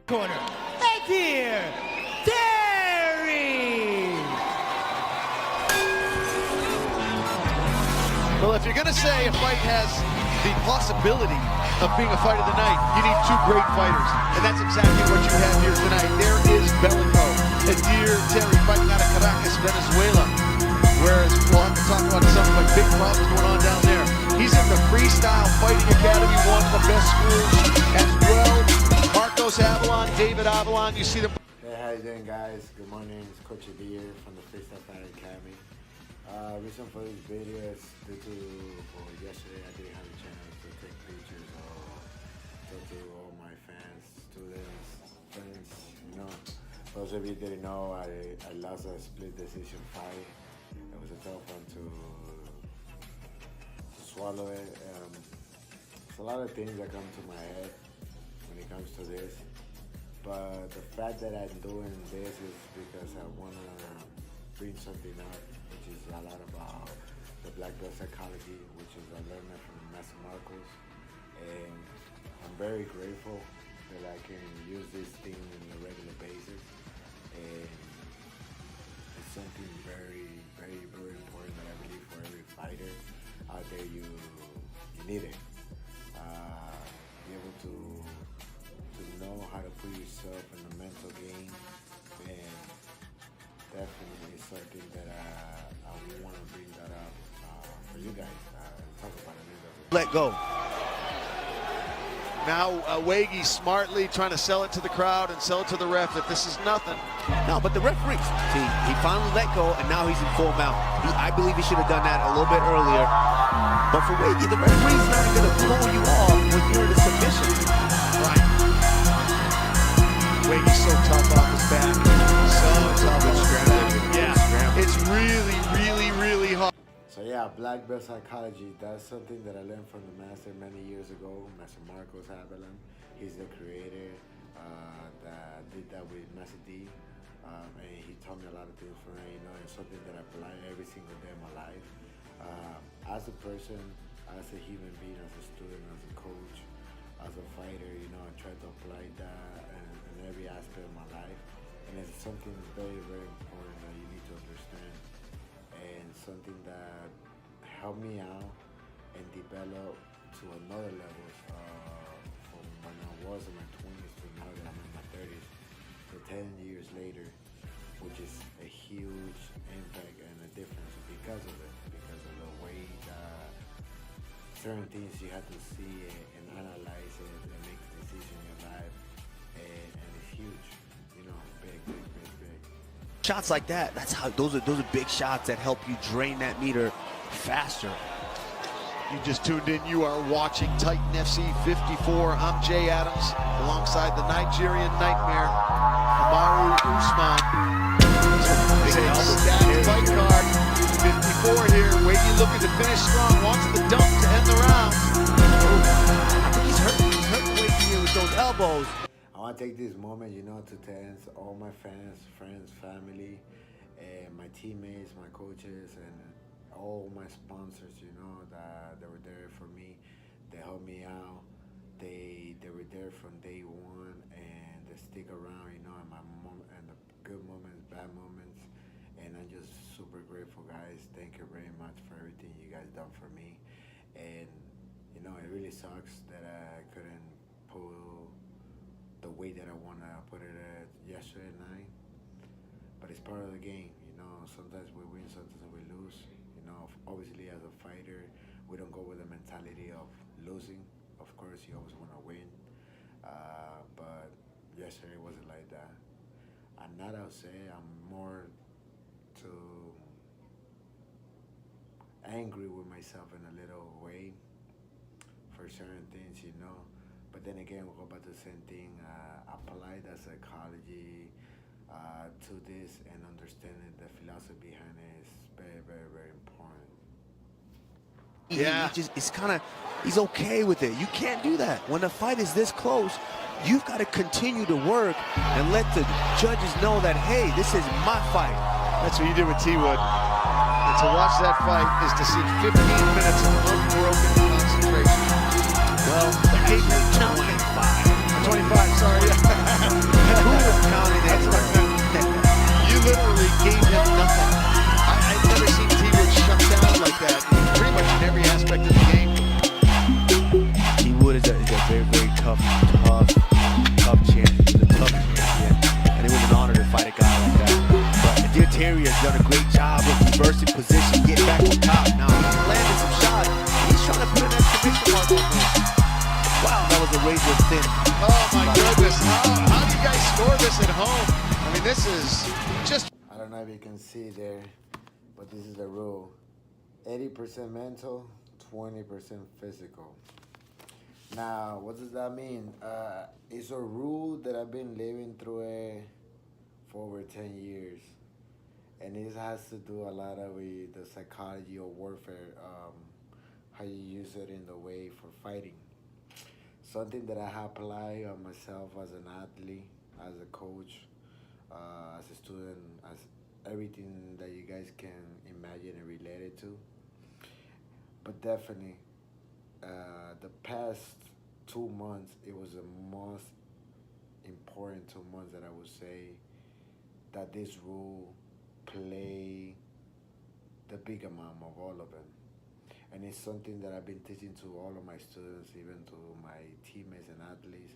Corner, Edir. Well, if you're going to say a fight has the possibility of being a fight of the night, you need two great fighters. And that's exactly what you have here tonight. There is Belico, Edir Terry fighting out of Caracas, Venezuela. Whereas we'll have to talk about some of the big problems going on down there. He's in the Freestyle Fighting Academy, one of the best schools as well. Marcos Avalon, David Avalon, you see them. Hey, how you doing, guys? Good morning. It's Coach Edir from the Freestyle Fighting Academy. Reason for this video is due to yesterday I didn't have a chance to take pictures or talk to all my fans, students, friends. You know, those of you didn't know, I lost a split decision fight. It was a tough one to swallow it. There's a lot of things that come to my head when it comes to this, but the fact that I'm doing this is because I want to bring something up, which is a lot about the black belt psychology, which is I learned that from Master Marcos, and I'm very grateful that I can use this thing on a regular basis, and it's something very, very, very important that I believe for every fighter out there. You need it. Be able to know how to put yourself in the mental game, and definitely something that I want to bring that up for you guys. Talk about it a little bit. Let go. Now Waggy smartly trying to sell it to the crowd and sell it to the ref that this is nothing. No, but the referee, see, he finally let go, and now he's in full mount. I believe he should have done that a little bit earlier. But for Waggy, the referee's not going to pull you off when you're in a submission. Right. Waggy's so tough off his back. So tough. Yeah. It's really, really, really hard. So yeah, black belt psychology, that's something that I learned from the master many years ago, Master Marcos Avalon. He's the creator that did that with Master D. And he taught me a lot of things from it, you know, and something that I apply every single day of my life. As a person, as a human being, as a student, as a coach, as a fighter, you know, I try to apply that in every aspect of my life. And it's something very, very important that you need to understand. And something that helped me out and develop to another level from when I was in my 20s to now that I'm in my 30s, to 10 years later, which is a huge impact and a difference because of it, because of the way that certain things you have to see and analyze it and make a decision in your life, and it's huge, you know, big. Shots like that, that's how those are big shots that help you drain that meter faster. You just tuned in. You are watching Titan FC 54. I'm Jay Adams alongside the Nigerian Nightmare, Amaru Usman. It's a stacked fight card. 54 here. Waggy looking to finish strong. Wants the dump to end the round. I think he's hurt Waggy here with those elbows. I want to take this moment, you know, to thank all my fans, friends, family, and my teammates, my coaches, and all my sponsors, you know, that they were there for me. They helped me out. They were there from day one, and they stick around, you know, in my and the good moments, bad moments. And I'm just super grateful, guys. Thank you very much for everything you guys done for me. And, you know, it really sucks that I couldn't pull the way that I want to put it yesterday night, but it's part of the game, you know. Sometimes we win, sometimes we lose, you know. Obviously, as a fighter, we don't go with the mentality of losing. Of course, you always want to win, but yesterday wasn't like that. And not I'll say I'm more to angry with myself in a little way for certain things, you know. But then again, we'll go back to the same thing. Apply that psychology to this, and understanding the philosophy behind it is very, very, very important. Yeah. He's okay with it. You can't do that. When the fight is this close, you've got to continue to work and let the judges know that, hey, this is my fight. That's what you did with T-Wood. And to watch that fight is to see 15 minutes of unbroken concentration. Well, the 25. 25, sorry. Who was counting that? That's what I meant. You literally gave him nothing. I've never seen T-Wood shut down like that, pretty much in every aspect of the game. T-Wood is a very, very tough champion. He's a tough champion. And it was an honor to fight a guy like that. But Edir Terry has done a great job of reversing position, getting back on top. Now he's landing some shots. He's trying to put an exclamation mark on this. Wow, that was a razor thin. Oh my goodness, how do you guys score this at home? I mean, this is just... I don't know if you can see there, but this is the rule. 80% mental, 20% physical. Now, what does that mean? It's a rule that I've been living through it for over 10 years. And it has to do a lot with the psychology of warfare, how you use it in the way for fighting. Something that I have applied on myself as an athlete, as a coach, as a student, as everything that you guys can imagine and relate it to. But definitely, the past 2 months, it was the most important 2 months that I would say that this rule play the big amount of all of them. And it's something that I've been teaching to all of my students, even to my teammates and athletes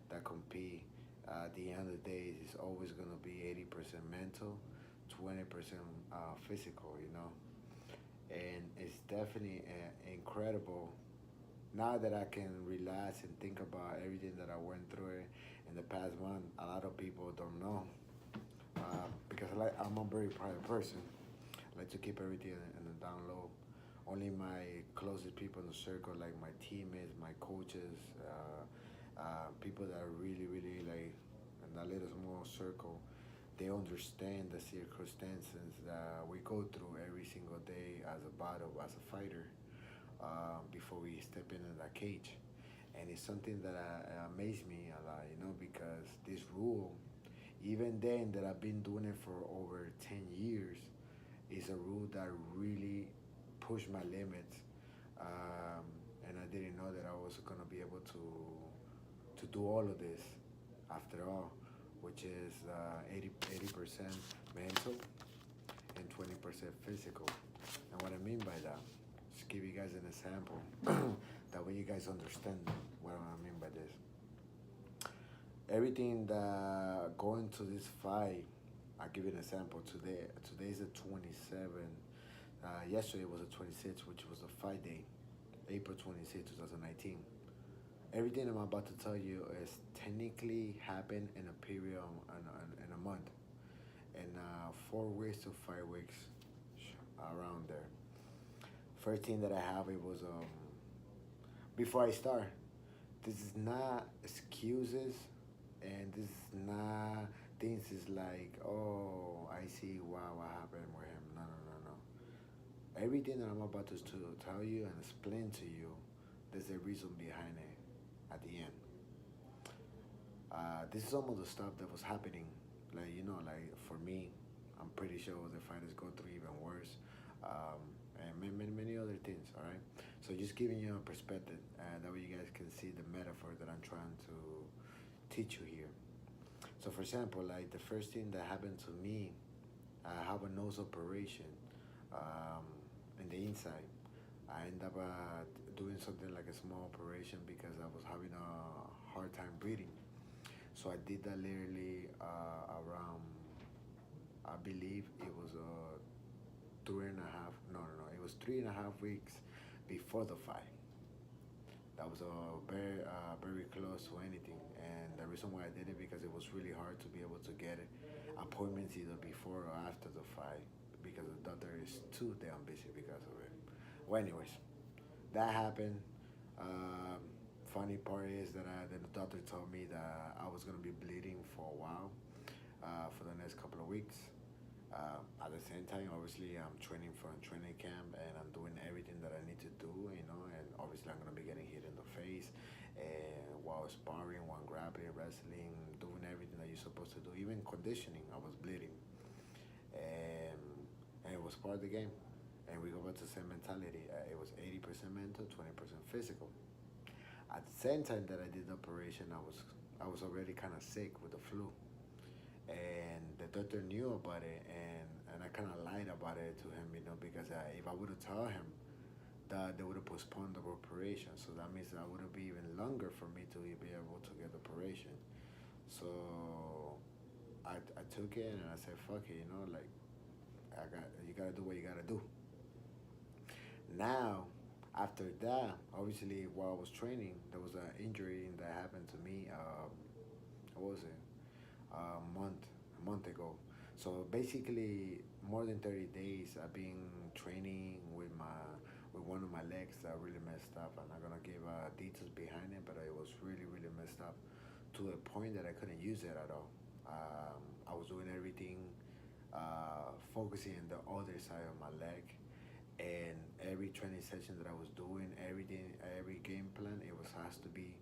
that compete. At the end of the day, it's always going to be 80% mental, 20% physical, you know. And it's definitely incredible now that I can relax and think about everything that I went through in the past month. A lot of people don't know because I'm a very private person. I like to keep everything in the down low. Only my closest people in the circle, like my teammates, my coaches, people that are really, really like in that little small circle, they understand the circumstances that we go through every single day as a battle, as a fighter, before we step into that cage. And it's something that amazed me a lot, you know, because this rule, even then that I've been doing it for over 10 years, is a rule that really pushed my limits. And I didn't know that I was gonna be able to do all of this after all, which is 80% mental and 20% physical. And what I mean by that, just give you guys an example, that way you guys understand what I mean by this. Everything that going to this fight, I'll give you an example. Today's the 27th. Yesterday was the 26th, which was the fight day, April 26, 2019. Everything I'm about to tell you is technically happened in a period in a month, in 4 weeks to 5 weeks, around there. First thing that I have, it was before I start, this is not excuses, and this is not things is like, oh, I see, wow, what happened with him. No. Everything that I'm about to tell you and explain to you, there's a reason behind it at the end. This is some of the stuff that was happening. Like, you know, like for me, I'm pretty sure the fighters go through even worse. And many other things, all right? So just giving you a perspective, that way you guys can see the metaphor that I'm trying to teach you here. So for example, like the first thing that happened to me, I have a nose operation in the inside. I ended up doing something like a small operation because I was having a hard time breathing. So I did that literally around, I believe it was 3.5, it was 3.5 weeks before the fight. That was very close to anything. And the reason why I did it, because it was really hard to be able to get appointments either before or after the fight, because the doctor is too damn busy because of it. Well, anyways, that happened. Funny part is that the doctor told me that I was gonna be bleeding for a while, for the next couple of weeks. At the same time, obviously, I'm training for a training camp, and I'm doing everything that I need to do, you know, and obviously I'm gonna be getting hit in the face, and while sparring, while grappling, wrestling, doing everything that you're supposed to do, even conditioning, I was bleeding. And it was part of the game. And we go back to the same mentality. It was 80% mental, 20% physical. At the same time that I did the operation, I was already kind of sick with the flu, and the doctor knew about it, and I kind of lied about it to him, because if I would have told him that, they would have postponed the operation, so that means that would have been even longer for me to be able to get the operation. So I took it and I said, fuck it, like you gotta do what you gotta do. Now, after that, obviously, while I was training, there was an injury that happened to me. What was it? A month ago. So basically, more than 30 days, I've been training with one of my legs that really messed up. I'm not gonna give details behind it, but it was really really messed up to a point that I couldn't use it at all. I was doing everything, focusing on the other side of my leg, and every training session that I was doing, everything, every game plan, it was has to be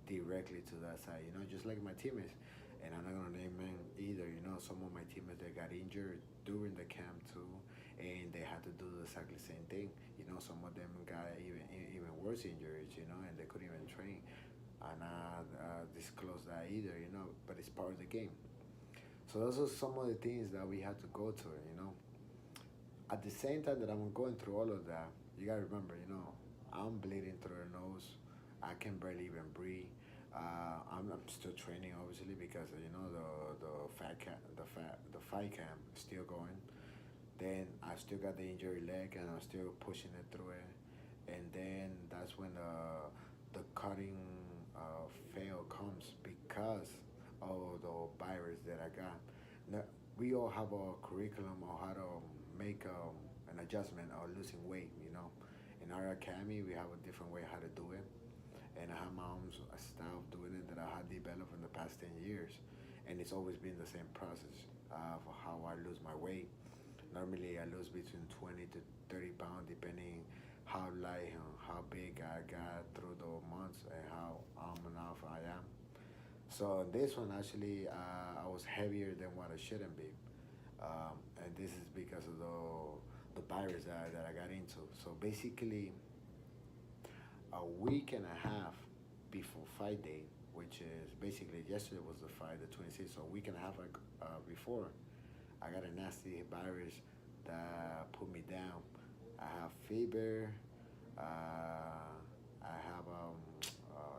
directly to that side. Just like my teammates, and I'm not gonna name them either. Some of my teammates that got injured during the camp too, and they had to do exactly the same thing. Some of them got even worse injuries. And they couldn't even train. And not disclose that either. But it's part of the game. So those are some of the things that we had to go through. At the same time that I'm going through all of that, you gotta remember, I'm bleeding through the nose. I can barely even breathe. I'm still training, obviously, because the fight camp is still going. Then I still got the injured leg, and I'm still pushing it through it. And then that's when the cutting fail comes because of the virus that I got. Now, we all have a curriculum on how to make an adjustment or losing weight. In our academy, we have a different way how to do it, and I have my own style of doing it that I have developed in the past 10 years, and it's always been the same process for how I lose my weight. Normally, I lose between 20 to 30 pounds, depending how light and how big I got through the months and how enough I am. So this one actually, I was heavier than what I shouldn't be, and this is because of the virus that I got into. So basically, a week and a half before fight day, which is basically yesterday was the fight, the 26th. So a week and a half before, I got a nasty virus that put me down. I have fever. I have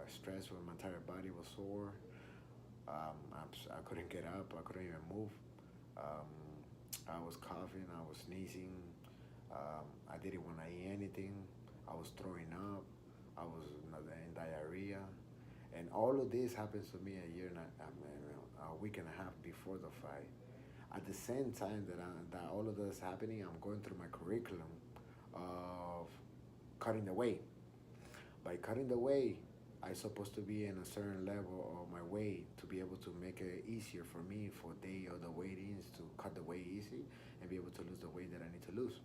stress when my entire body was sore. I couldn't get up. I couldn't even move. I was coughing. I was sneezing. I didn't want to eat anything. I was throwing up. I was in diarrhea. And all of this happens to me a week and a half before the fight. At the same time that all of this is happening, I'm going through my curriculum of cutting the weight. By cutting the weight, I'm supposed to be in a certain level of my weight to be able to make it easier for me for day or the weigh-ins to cut the weight easy and be able to lose the weight that I need to lose.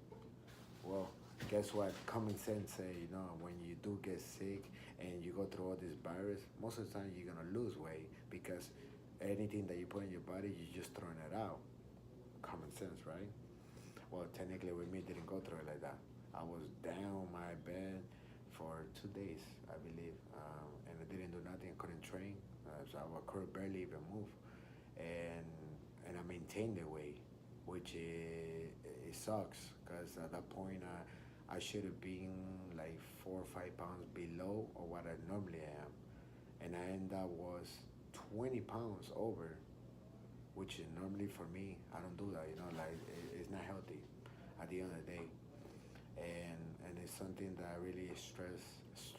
Well, guess what? Common sense say, when you do get sick and you go through all this virus, most of the time you're gonna lose weight because anything that you put in your body, you're just throwing it out. Common sense, right? Well, technically with me, it didn't go through it like that. I was down my bed for 2 days, I believe, and I didn't do nothing. I couldn't train, so I could barely even move, and I maintained the weight, which it sucks because at that point I should have been like 4 or 5 pounds below or what I normally am, and I end up was 20 pounds over, which is normally for me, I don't do that, like it's not healthy at the end of the day. And it's something that I really stress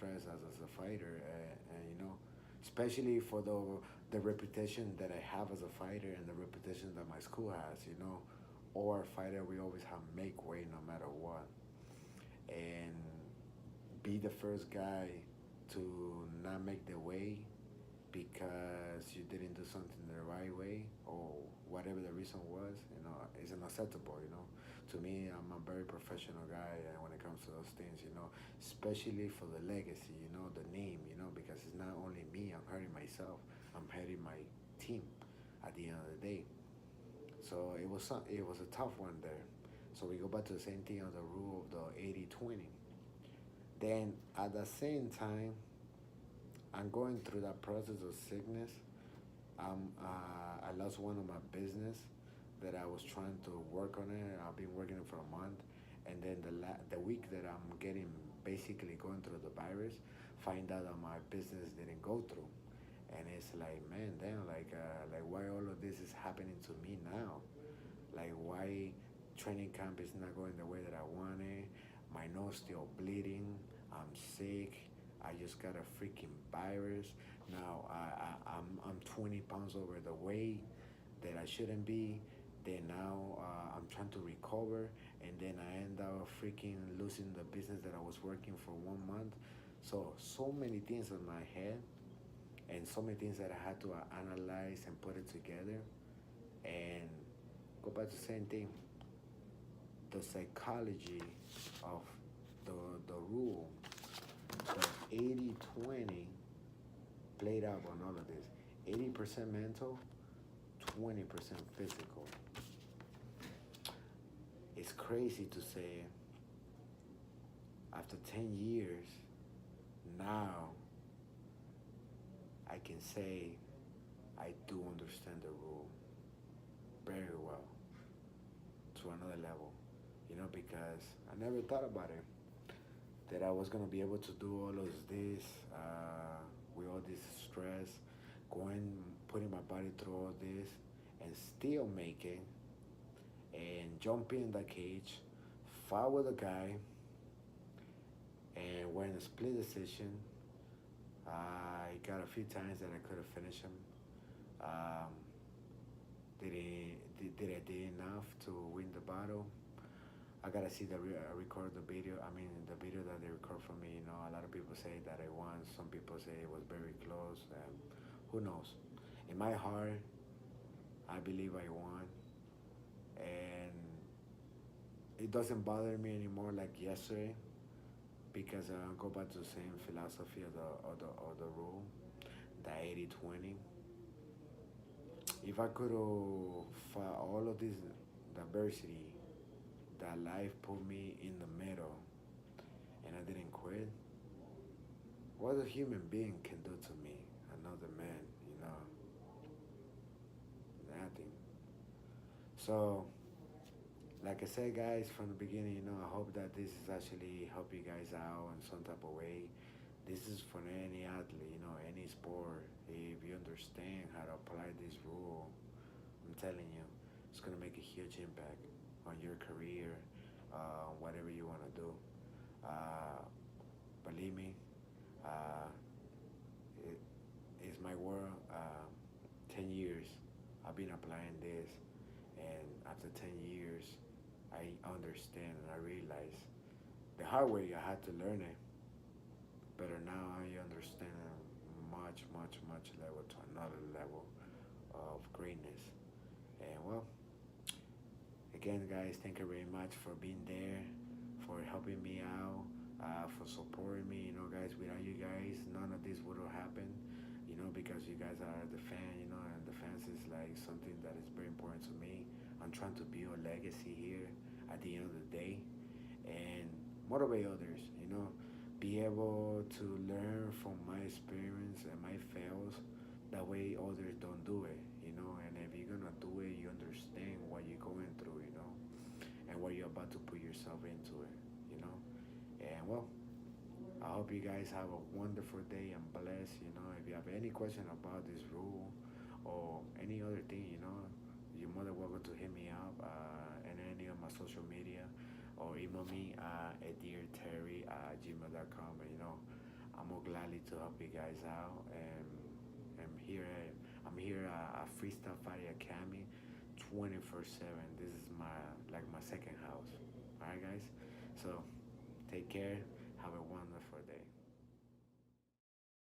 as a fighter, and especially for the reputation that I have as a fighter and the reputation that my school has. Or a fighter, we always have make weight no matter what, and be the first guy to not make the weight because you didn't do something the right way or whatever the reason was, is unacceptable. To me, I'm a very professional guy when it comes to those things, especially for the legacy, the name, because it's not only me, I'm hurting myself, I'm hurting my team at the end of the day. So it was a tough one there. So we go back to the same thing of the rule of the 80-20. Then at the same time, I'm going through that process of sickness. I lost one of my business that I was trying to work on it. I've been working it for a month, and then the week that I'm getting basically going through the virus, find out that my business didn't go through, and it's like, man, damn, like why all of this is happening to me now? Like why training camp is not going the way that I wanted. My nose still bleeding. I'm sick. I just got a freaking virus. Now I'm 20 pounds over the weight that I shouldn't be. Then now I'm trying to recover, and then I end up freaking losing the business that I was working for 1 month. So many things in my head, and so many things that I had to analyze and put it together, and go back to the same thing. The psychology of the rule, the 80-20 played out on all of this. 80% mental, 20% physical. It's crazy to say after 10 years, now I can say I do understand the rule very well to another level, because I never thought about it, that I was gonna be able to do all of this with all this stress, putting my body through all this, and still make it, and jump in the cage, fight with a guy, and we're in a split decision. I got a few times that I could have finished him. Um, did I do enough to win the battle? I gotta see record the video. I mean, the video that they record for me. A lot of people say that I won. Some people say it was very close. Who knows? In my heart, I believe I won, and it doesn't bother me anymore like yesterday, because I go back to the same philosophy of the rule, the 80-20. If I could fight all of this diversity that life put me in the middle, and I didn't quit, what a human being can do to me, another man, nothing. So, like I said, guys, from the beginning, I hope that this is actually help you guys out in some type of way. This is for any athlete, any sport. If you understand how to apply this rule, I'm telling you, it's gonna make a huge impact on your career, whatever you wanna do. Believe me, it's my world. 10 years, I've been applying this, and after 10 years, I understand and I realize the hard way I had to learn it, but now I understand much, much, much level to another level of greatness. And well, again, guys, thank you very much for being there, for helping me out, for supporting me. Guys, without you guys, none of this would have happened. Because you guys are the fan, and the fans is like something that is very important to me. I'm trying to build a legacy here at the end of the day, and motivate others. Be able to learn from my experience and my fails. That way, others don't do it. And if you're gonna do it, you understand what you're going through. And what you're about to put yourself into it. And well, I hope you guys have a wonderful day and blessed. If you have any question about this rule or any other thing, you're more than welcome to hit me up in any of my social media, or email me edirterry@gmail.com. I'm more gladly to help you guys out. And I'm here at Freestyle Fighting Academy 24/7. This is my second house. All right, guys. So take care. Have a wonderful day.